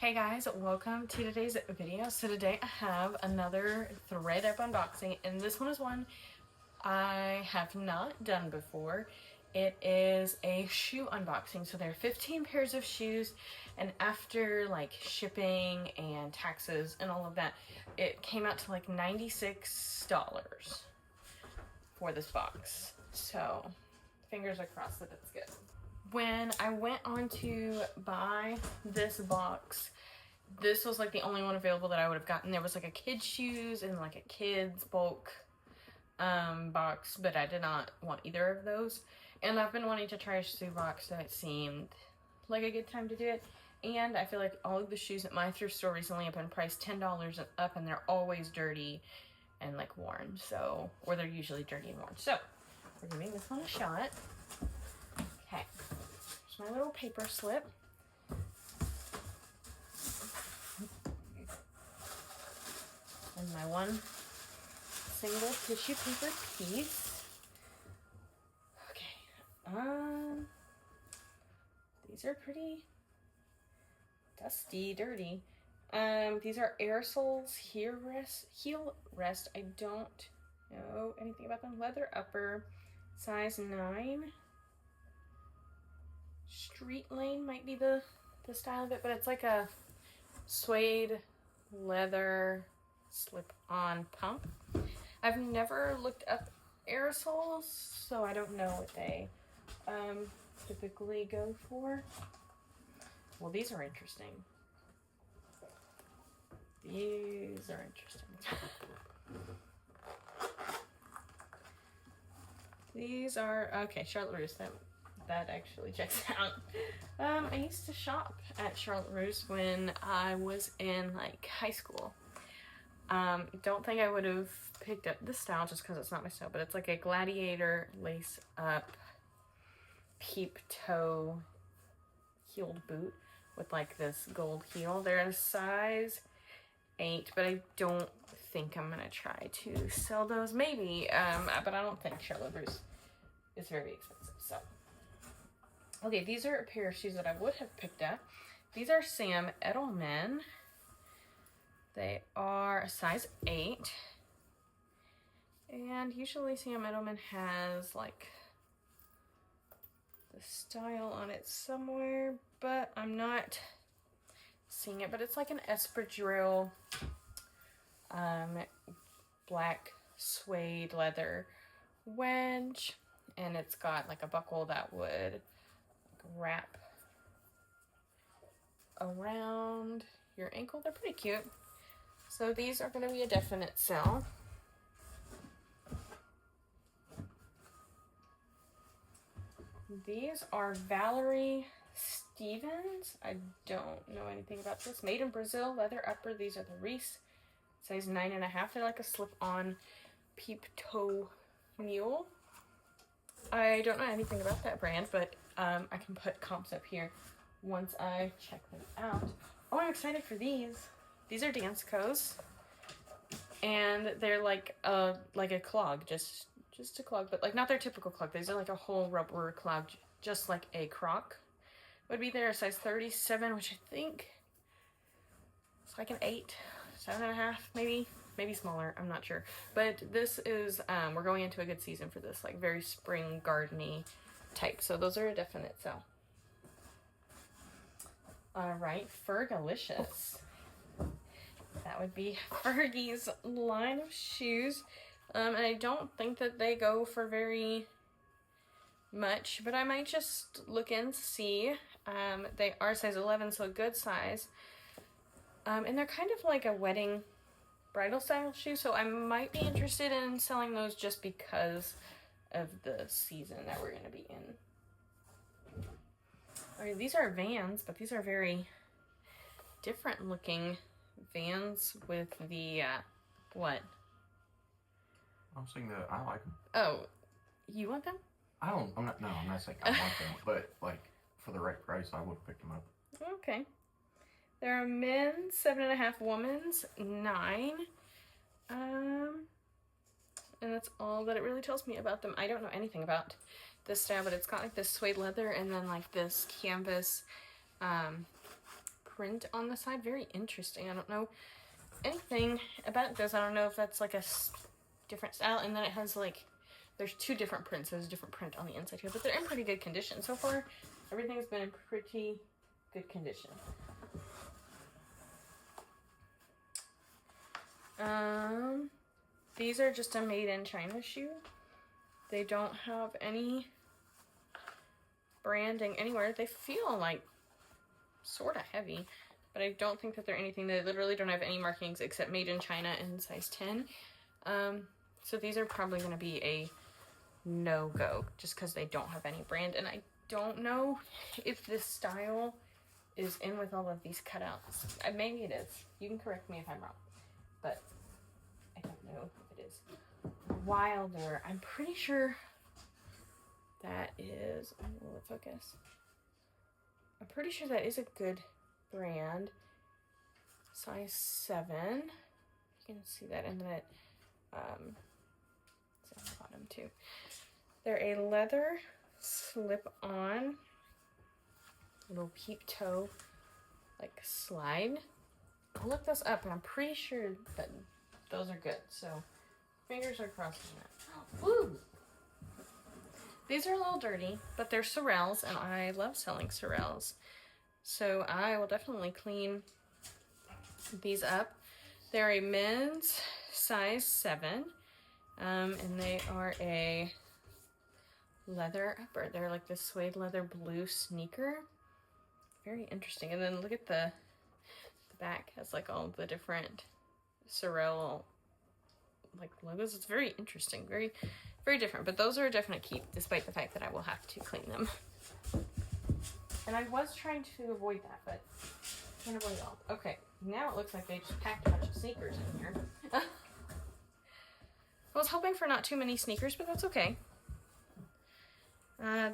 Hey guys, welcome to today's video. So today I have another ThredUp unboxing, and this one is one I have not done before. It is a shoe unboxing. So there are 15 pairs of shoes, and after like shipping and taxes and all of that, it came out to like $96 for this box. So fingers are crossed that it's good. When I went on to buy this box, this was like the only one available that I would have gotten. There was like a kid's shoes and like a kid's bulk box, but I did not want either of those. And I've been wanting to try a shoe box, so it seemed like a good time to do it. And I feel like all of the shoes at my thrift store recently have been priced $10 and up, and they're always dirty and like worn. So, or they're usually dirty and worn. So we're giving this one a shot. Okay. My little paper slip. And my one single tissue paper piece. Okay. These are pretty dusty, dirty. These are Aerosoles heel rest. I don't know anything about them. Leather upper, size 9. Street lane might be the style of it, but it's like a suede leather slip-on pump. I've never looked up aerosols, so I don't know what they typically go for. Well, these are interesting. These are interesting. These are, okay, Charlotte Russe, that actually checks out. I used to shop at Charlotte Russe when I was in like high school. Don't think I would have picked up this style just because it's not my style, but it's like a gladiator lace up peep toe heeled boot with like this gold heel. They're a size 8, but I don't think I'm gonna try to sell those. Maybe, but I don't think Charlotte Russe is very expensive, so. Okay, these are a pair of shoes that I would have picked up. These are Sam Edelman. They are a size 8. And usually Sam Edelman has like the style on it somewhere, but I'm not seeing it. But it's like an espadrille black suede leather wedge. And it's got like a buckle that would wrap around your ankle. They're pretty cute. So these are going to be a definite sell. These are Valerie Stevens. I don't know anything about this. Made in Brazil, leather upper. These are the Reese, size 9.5. They're like a slip-on peep toe mule. I don't know anything about that brand, but I can put comps up here once I check them out. Oh, I'm excited for these. These are Dansko's, and they're like a clog, just a clog, but like not their typical clog. These are like a whole rubber clog, just like a Croc would be there. Size 37, which I think it's like an 8, 7.5, maybe smaller. I'm not sure. But this is we're going into a good season for this, like very spring gardeny type. So those are a definite sell. All right, Fergalicious. That would be Fergie's line of shoes. And I don't think that they go for very much, but I might just look and see. They are size 11, so a good size. And they're kind of like a wedding bridal style shoe, so I might be interested in selling those just because of the season that we're going to be in. Okay, these are Vans, but these are very different looking Vans with the, what? I'm saying that I like them. Oh, you want them? I'm not saying I want them, but like for the right price, I would have picked them up. Okay. They're a men's 7.5, women's 9. And that's all that it really tells me about them. I don't know anything about this style, but it's got like this suede leather and then like this canvas print on the side. Very interesting. I don't know anything about this. I don't know if that's like a different style. And then it has like, there's two different prints. There's a different print on the inside here, but they're in pretty good condition. So far, everything's been in pretty good condition. These are just a made in China shoe. They don't have any branding anywhere. They feel like sort of heavy, but I don't think that they're anything. They literally don't have any markings except made in China in size 10. So these are probably going to be a no-go just because they don't have any brand. And I don't know if this style is in with all of these cutouts. Maybe it is. You can correct me if I'm wrong, but I don't know if it is. Wilder, I'm pretty sure that is, will it focus? I'm pretty sure that is a good brand. Size 7. You can see that, and then it's on the bottom too. They're a leather slip-on little peep toe like slide. I'll look this up, and I'm pretty sure that those are good. So fingers are crossed on that. Woo! These are a little dirty, but they're Sorels, and I love selling Sorels. So I will definitely clean these up. They're a men's size 7, and they are a leather upper. They're like this suede leather blue sneaker. Very interesting. And then look at the back has like all the different Sorel like logos. It's very interesting, very different, but those are a definite keep despite the fact that I will have to clean them. And I was trying to avoid that, but can't avoid it all. Okay, now it looks like they just packed a bunch of sneakers in here. I was hoping for not too many sneakers, but that's okay.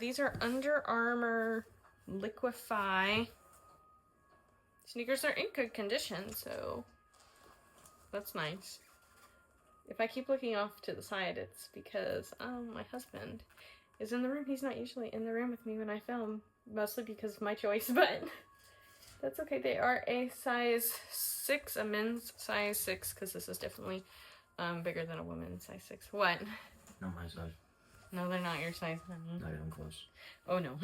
These are Under Armour Liquify sneakers. Are in good condition, so that's nice. If I keep looking off to the side, it's because my husband is in the room. He's not usually in the room with me when I film, mostly because of my choice, but that's okay. They are a size 6, a men's size 6, because this is definitely bigger than a woman's size 6. What? Not my size. No, they're not your size, honey. Not even close. Oh, no.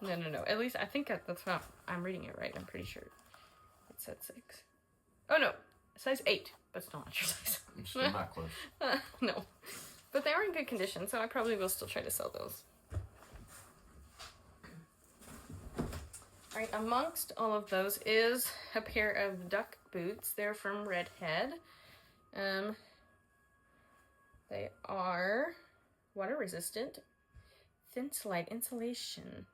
No. At least I think that's what I'm reading it right. I'm pretty sure it said 6. Oh, no. Size 8, but still not your size. I'm still not close. No. But they are in good condition, so I probably will still try to sell those. Alright, amongst all of those is a pair of duck boots. They're from Redhead. They are water resistant, thin slide insulation,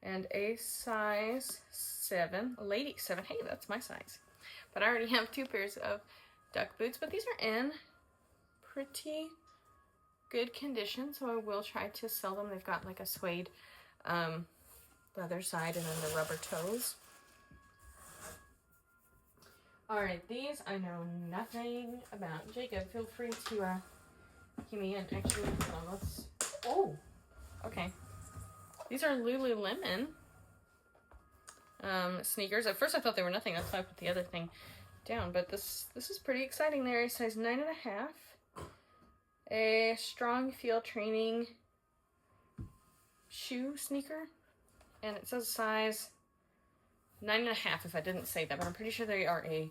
and a size 7, a lady 7. Hey, that's my size. But I already have 2 pairs of duck boots, but these are in pretty good condition, so I will try to sell them. They've got like a suede leather side and then the rubber toes. Alright, these I know nothing about. Jacob, feel free to give me an actually, hold on, let's, oh, okay. These are Lululemon sneakers. At first I thought they were nothing, that's why I put the other thing down, but this is pretty exciting. They're a size 9.5. A strong feel training shoe sneaker, and it says size 9.5 if I didn't say that, but I'm pretty sure they are a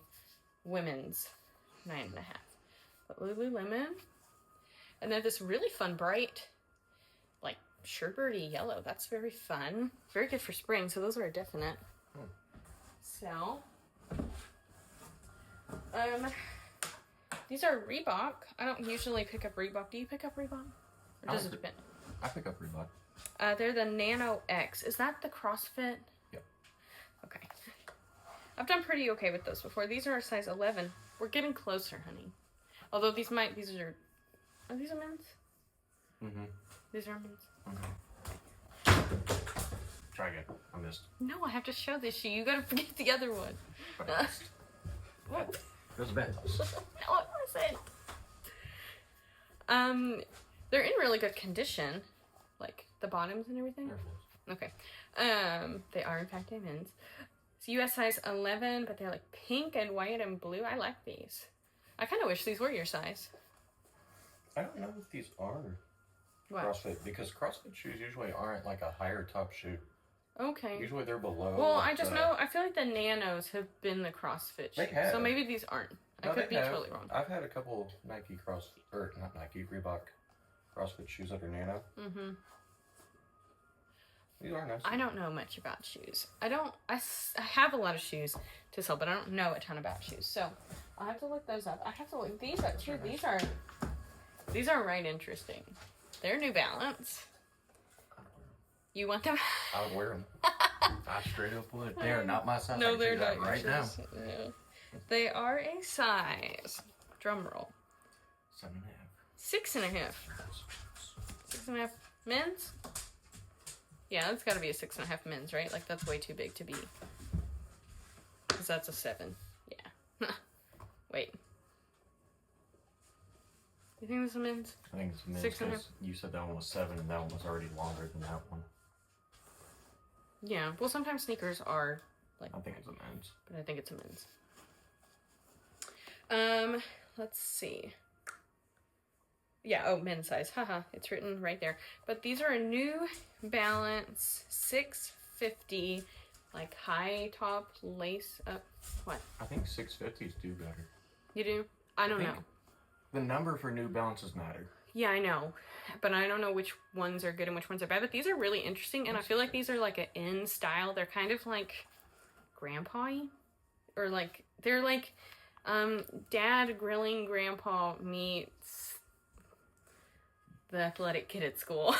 women's 9.5. But Lululemon, and they're this really fun bright like sherbety yellow. That's very fun, very good for spring, so those are a definite. So these are Reebok. I don't usually pick up Reebok. Do you pick up Reebok? Or does it depend? I pick up Reebok. They're the Nano X. Is that the CrossFit? Yep. Okay. I've done pretty okay with those before. These are a size 11. We're getting closer, honey. Although these are these a men's? Mm-hmm. These are men's? Mm-hmm. Try again. I missed. No, I have to show this shoe. You gotta forget the other one. But I missed. What? It was a bad toss. No, it wasn't. They're in really good condition. Like the bottoms and everything. Okay. They are in fact a men's. It's US size 11, but they're like pink and white and blue. I like these. I kind of wish these were your size. I don't know if these are CrossFit, because CrossFit shoes usually aren't like a higher top shoe. Okay. Usually they're below. Well, I just know, I feel like the Nanos have been the CrossFit shoes. They have. So maybe these aren't. I could be totally wrong. I've had a couple Nike not Nike, Reebok CrossFit shoes that are Nano. Mm-hmm. These are nice. I don't know much about shoes. I have a lot of shoes to sell, but I don't know a ton about shoes. So I'll have to look those up. I have to look these up too. These are right interesting. They're New Balance. You want them? I would wear them. I straight up would. They are not my size. No, they're not right now. No. They are a size. Drum roll. 7.5. 6.5. 6.5 men's? Yeah, that's got to be a 6.5 men's, right? Like, that's way too big to be. Because that's a 7. Yeah. Wait. You think this is a men's? I think it's a men's. 6.5. You said that one was 7 and that one was already longer than that one. Yeah. Well, sometimes sneakers are like. I think it's a men's. But I think it's a men's. Let's see. Yeah, oh, men's size. Haha, it's written right there. But these are a New Balance 650, like high top lace up. What? I think 650s do better. You do? I don't know. The number for New Balances matter. Yeah, I know. But I don't know which ones are good and which ones are bad. But these are really interesting, and I feel like these are like an in style. They're kind of like grandpa-y. Or like, they're like dad grilling grandpa meets the athletic kid at school.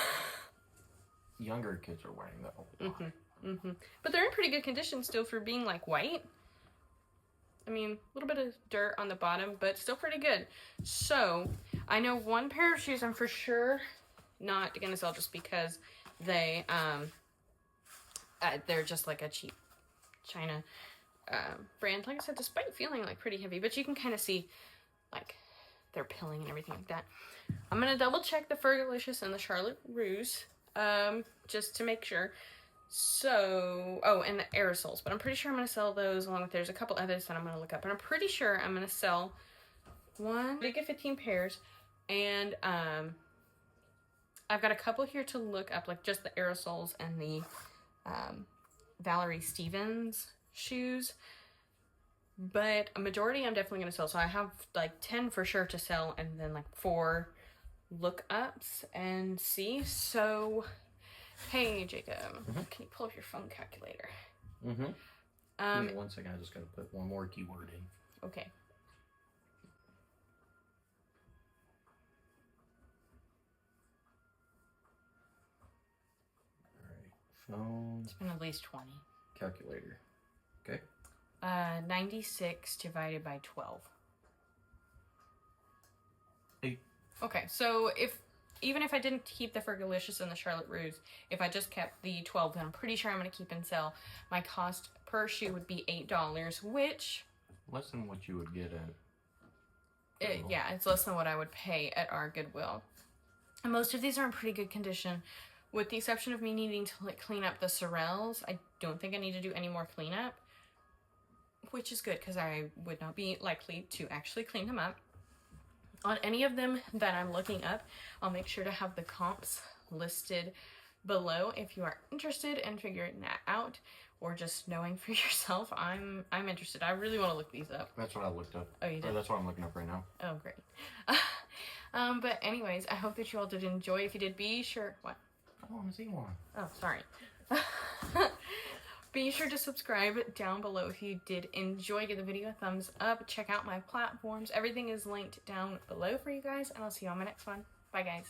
Younger kids are wearing that a lot. Mm-hmm. But they're in pretty good condition still for being like white. I mean, a little bit of dirt on the bottom, but still pretty good. So, I know one pair of shoes I'm for sure not gonna sell just because they're just like a cheap China brand. Like I said, despite feeling like pretty heavy, but you can kind of see like they're pilling and everything like that. I'm gonna double check the Fergalicious and the Charlotte Russe, just to make sure. So, oh, and the aerosols, but I'm pretty sure I'm gonna sell those along with there's a couple others that I'm gonna look up, and I'm pretty sure I'm gonna sell one. I get 15 pairs, and I've got a couple here to look up, like just the aerosols and the Valerie Stevens shoes. But a majority I'm definitely going to sell. So I have like 10 for sure to sell and then like 4 look-ups and see. So, hey, Jacob, can you pull up your phone calculator? Give me 1 second. I just got to put one more keyword in. Okay. All right. Phone. It's been at least 20. Calculator. Okay. 96 divided by 12. 8. Okay, so even if I didn't keep the Fergalicious and the Charlotte Russe, if I just kept the 12, then I'm pretty sure I'm going to keep and sell. My cost per shoe would be $8, which... Less than what you would get at... yeah, it's less than what I would pay at our Goodwill. And most of these are in pretty good condition. With the exception of me needing to like clean up the sorels, I don't think I need to do any more cleanup. Which is good because I would not be likely to actually clean them up. On any of them that I'm looking up, I'll make sure to have the comps listed below if you are interested in figuring that out or just knowing for yourself. I'm interested. I really want to look these up. That's what I looked up. Oh, you did? Or that's what I'm looking up right now. Oh, great. But anyways, I hope that you all did enjoy. If you did, be sure... What? I want to see one. Oh, sorry. Be sure to subscribe down below if you did enjoy. Give the video a thumbs up. Check out my platforms. Everything is linked down below for you guys. And I'll see you on my next one. Bye, guys.